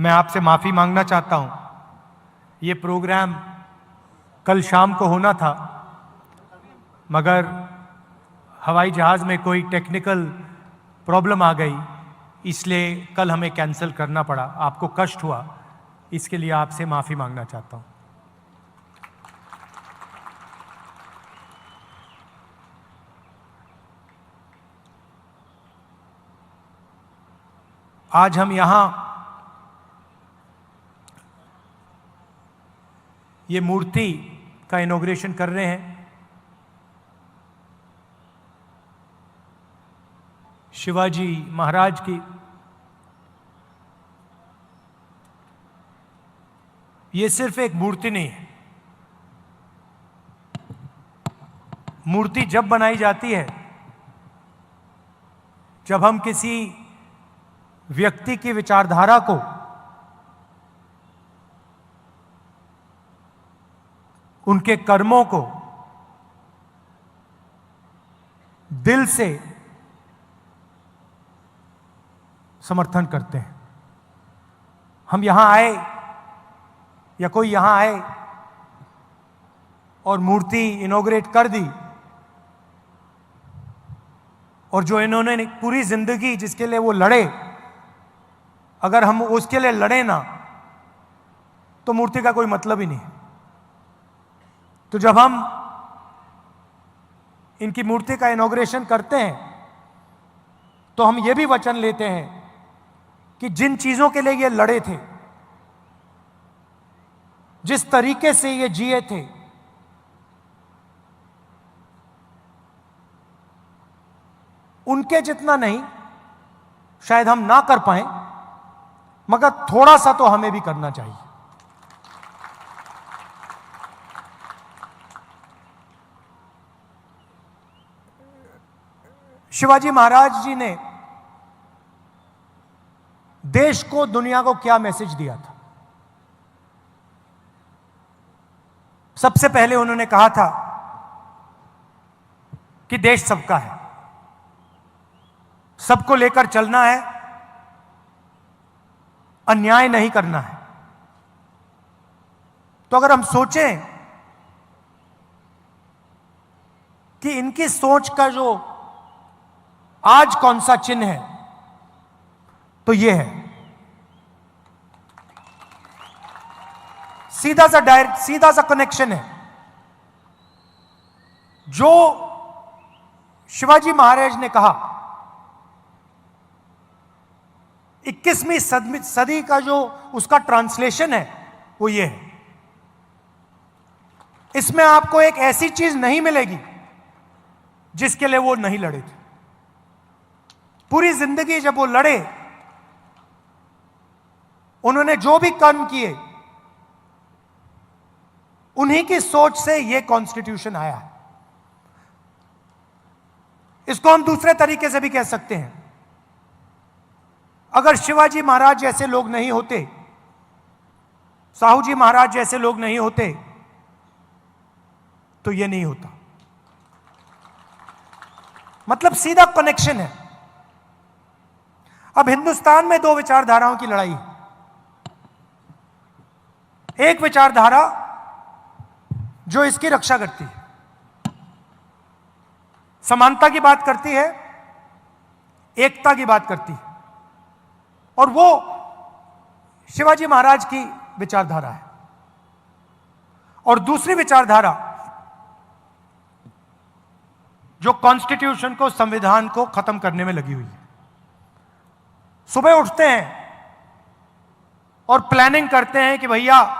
मैं आपसे माफ़ी मांगना चाहता हूं। ये प्रोग्राम कल शाम को होना था, मगर हवाई जहाज़ में कोई टेक्निकल प्रॉब्लम आ गई, इसलिए कल हमें कैंसिल करना पड़ा। आपको कष्ट हुआ, इसके लिए आपसे माफ़ी मांगना चाहता हूं। आज हम यहां ये मूर्ति का इनॉग्रेशन कर रहे हैं। शिवाजी महाराज की। ये सिर्फ एक मूर्ति नहीं है। मूर्ति जब बनाई जाती है, जब हम किसी व्यक्ति की विचारधारा को उनके कर्मों को दिल से समर्थन करते हैं। हम यहां आए या कोई यहां आए और मूर्ति इनॉग्रेट कर दी, और जो इन्होंने पूरी जिंदगी जिसके लिए वो लड़े, अगर हम उसके लिए लड़े ना, तो मूर्ति का कोई मतलब ही नहीं। तो जब हम इनकी मूर्ति का इनॉग्रेशन करते हैं, तो हम ये भी वचन लेते हैं कि जिन चीजों के लिए ये लड़े थे, जिस तरीके से ये जिए थे, उनके जितना नहीं शायद हम ना कर पाए, मगर थोड़ा सा तो हमें भी करना चाहिए। शिवाजी महाराज जी ने देश को, दुनिया को क्या मैसेज दिया था? सबसे पहले उन्होंने कहा था कि देश सबका है, सबको लेकर चलना है, अन्याय नहीं करना है। तो अगर हम सोचें कि इनकी सोच का जो आज कौन सा चिन्ह है, तो यह है सीधा सा कनेक्शन है। जो शिवाजी महाराज ने कहा, 21वीं सदी का जो उसका ट्रांसलेशन है, वो ये है। इसमें आपको एक ऐसी चीज नहीं मिलेगी जिसके लिए वो नहीं लड़े थे। पूरी जिंदगी जब वो लड़े, उन्होंने जो भी कर्म किए, उन्हीं की सोच से ये कॉन्स्टिट्यूशन आया है। इसको हम दूसरे तरीके से भी कह सकते हैं, अगर शिवाजी महाराज जैसे लोग नहीं होते, साहू जी महाराज जैसे लोग नहीं होते, तो ये नहीं होता। मतलब सीधा कनेक्शन है। अब हिंदुस्तान में दो विचारधाराओं की लड़ाई है। एक विचारधारा जो इसकी रक्षा करती है, समानता की बात करती है, एकता की बात करती है, और वो शिवाजी महाराज की विचारधारा है। और दूसरी विचारधारा जो कॉन्स्टिट्यूशन को, संविधान को खत्म करने में लगी हुई है। सुबह उठते हैं और प्लानिंग करते हैं कि भैया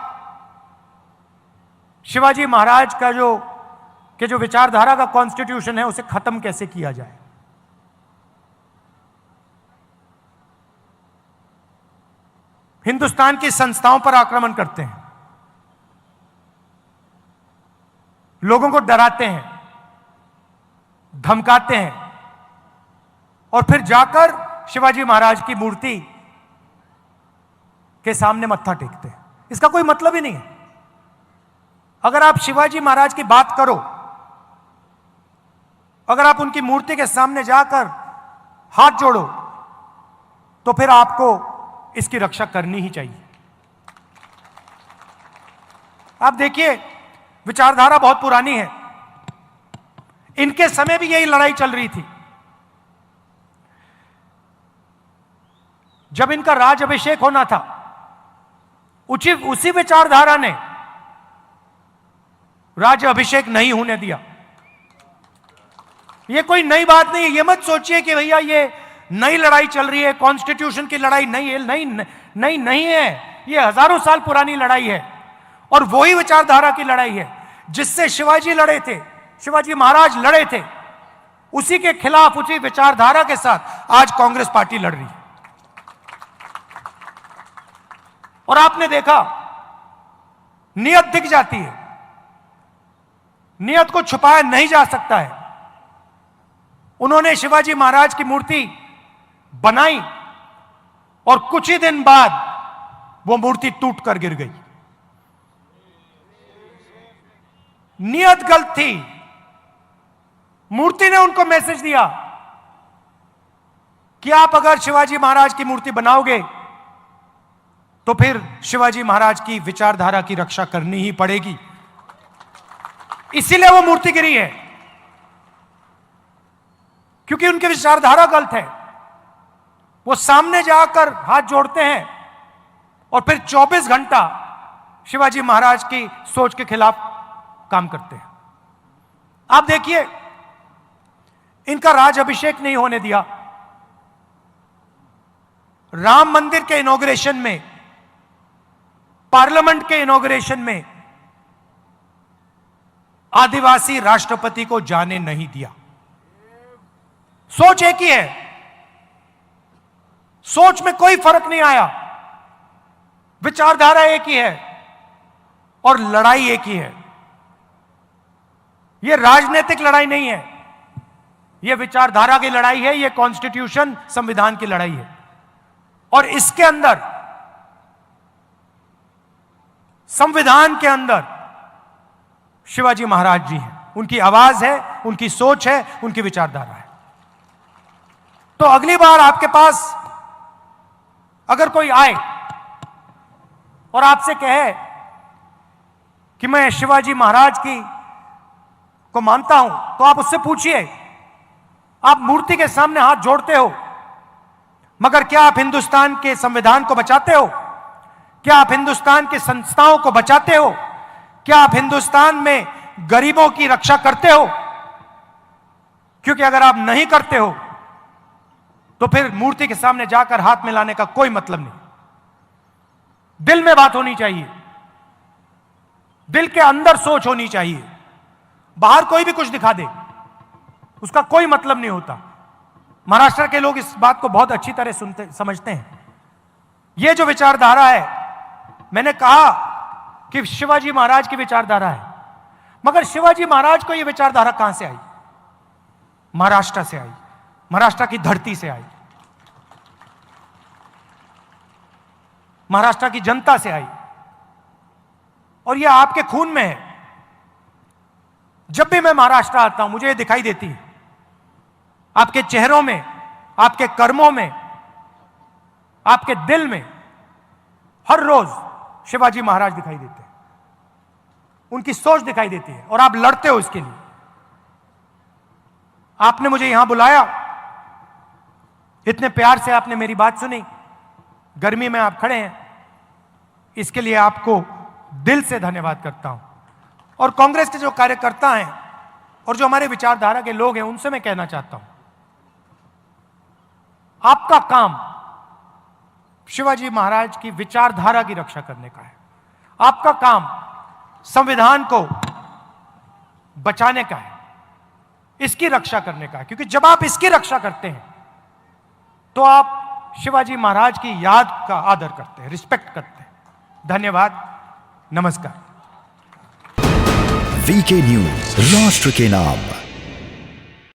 शिवाजी महाराज का जो विचारधारा का कॉन्स्टिट्यूशन है, उसे खत्म कैसे किया जाए। हिंदुस्तान की संस्थाओं पर आक्रमण करते हैं, लोगों को डराते हैं, धमकाते हैं, और फिर जाकर शिवाजी महाराज की मूर्ति के सामने मत्था टेकते हैं। इसका कोई मतलब ही नहीं है। अगर आप शिवाजी महाराज की बात करो, अगर आप उनकी मूर्ति के सामने जाकर हाथ जोड़ो, तो फिर आपको इसकी रक्षा करनी ही चाहिए। आप देखिए, विचारधारा बहुत पुरानी है। इनके समय भी यही लड़ाई चल रही थी। जब इनका राज अभिषेक होना था, उसी विचारधारा ने राज्य अभिषेक नहीं होने दिया। यह कोई नई बात नहीं है। यह मत सोचिए कि भैया ये नई लड़ाई चल रही है, कॉन्स्टिट्यूशन की लड़ाई नहीं है। नहीं है। यह हजारों साल पुरानी लड़ाई है और वही विचारधारा की लड़ाई है जिससे शिवाजी लड़े थे, शिवाजी महाराज लड़े थे। उसी के खिलाफ, उसी विचारधारा के साथ आज कांग्रेस पार्टी लड़ रही है। और आपने देखा, नियत दिख जाती है, नियत को छुपाया नहीं जा सकता है। उन्होंने शिवाजी महाराज की मूर्ति बनाई और कुछ ही दिन बाद वो मूर्ति टूट कर गिर गई। नियत गलत थी। मूर्ति ने उनको मैसेज दिया कि आप अगर शिवाजी महाराज की मूर्ति बनाओगे तो फिर शिवाजी महाराज की विचारधारा की रक्षा करनी ही पड़ेगी। इसीलिए वो मूर्ति गिरी है, क्योंकि उनकी विचारधारा गलत है। वो सामने जाकर हाथ जोड़ते हैं और फिर 24 घंटा शिवाजी महाराज की सोच के खिलाफ काम करते हैं। आप देखिए, इनका राज अभिषेक नहीं होने दिया। राम मंदिर के इनॉग्रेशन में, पार्लियामेंट के इनॉग्रेशन में आदिवासी राष्ट्रपति को जाने नहीं दिया। सोच एक ही है, सोच में कोई फर्क नहीं आया, विचारधारा एक ही है और लड़ाई एक ही है। यह राजनीतिक लड़ाई नहीं है, यह विचारधारा की लड़ाई है, यह कॉन्स्टिट्यूशन, संविधान की लड़ाई है। और इसके अंदर, संविधान के अंदर शिवाजी महाराज जी हैं, उनकी आवाज है, उनकी सोच है, उनकी विचारधारा है। तो अगली बार आपके पास अगर कोई आए और आपसे कहे कि मैं शिवाजी महाराज को मानता हूं, तो आप उससे पूछिए, आप मूर्ति के सामने हाथ जोड़ते हो, मगर क्या आप हिंदुस्तान के संविधान को बचाते हो? क्या आप हिंदुस्तान की संस्थाओं को बचाते हो? क्या आप हिंदुस्तान में गरीबों की रक्षा करते हो? क्योंकि अगर आप नहीं करते हो तो फिर मूर्ति के सामने जाकर हाथ मिलाने का कोई मतलब नहीं। दिल में बात होनी चाहिए, दिल के अंदर सोच होनी चाहिए। बाहर कोई भी कुछ दिखा दे, उसका कोई मतलब नहीं होता। महाराष्ट्र के लोग इस बात को बहुत अच्छी तरह समझते हैं। यह जो विचारधारा है, मैंने कहा कि शिवाजी महाराज की विचारधारा है, मगर शिवाजी महाराज को यह विचारधारा कहां से आई? महाराष्ट्र से आई, महाराष्ट्र की धरती से आई, महाराष्ट्र की जनता से आई, और यह आपके खून में है। जब भी मैं महाराष्ट्र आता हूं, मुझे यह दिखाई देती है, आपके चेहरों में, आपके कर्मों में, आपके दिल में हर रोज शिवाजी महाराज दिखाई देते हैं, उनकी सोच दिखाई देती है, और आप लड़ते हो इसके लिए। आपने मुझे यहां बुलाया, इतने प्यार से आपने मेरी बात सुनी, गर्मी में आप खड़े हैं, इसके लिए आपको दिल से धन्यवाद करता हूं। और कांग्रेस के जो कार्यकर्ता हैं और जो हमारे विचारधारा के लोग हैं, उनसे मैं कहना चाहता हूं, आपका काम शिवाजी महाराज की विचारधारा की रक्षा करने का है। आपका काम संविधान को बचाने का है, इसकी रक्षा करने का है। क्योंकि जब आप इसकी रक्षा करते हैं तो आप शिवाजी महाराज की याद का आदर करते हैं, रिस्पेक्ट करते हैं। धन्यवाद, नमस्कार। वीके न्यूज, राष्ट्र के नाम।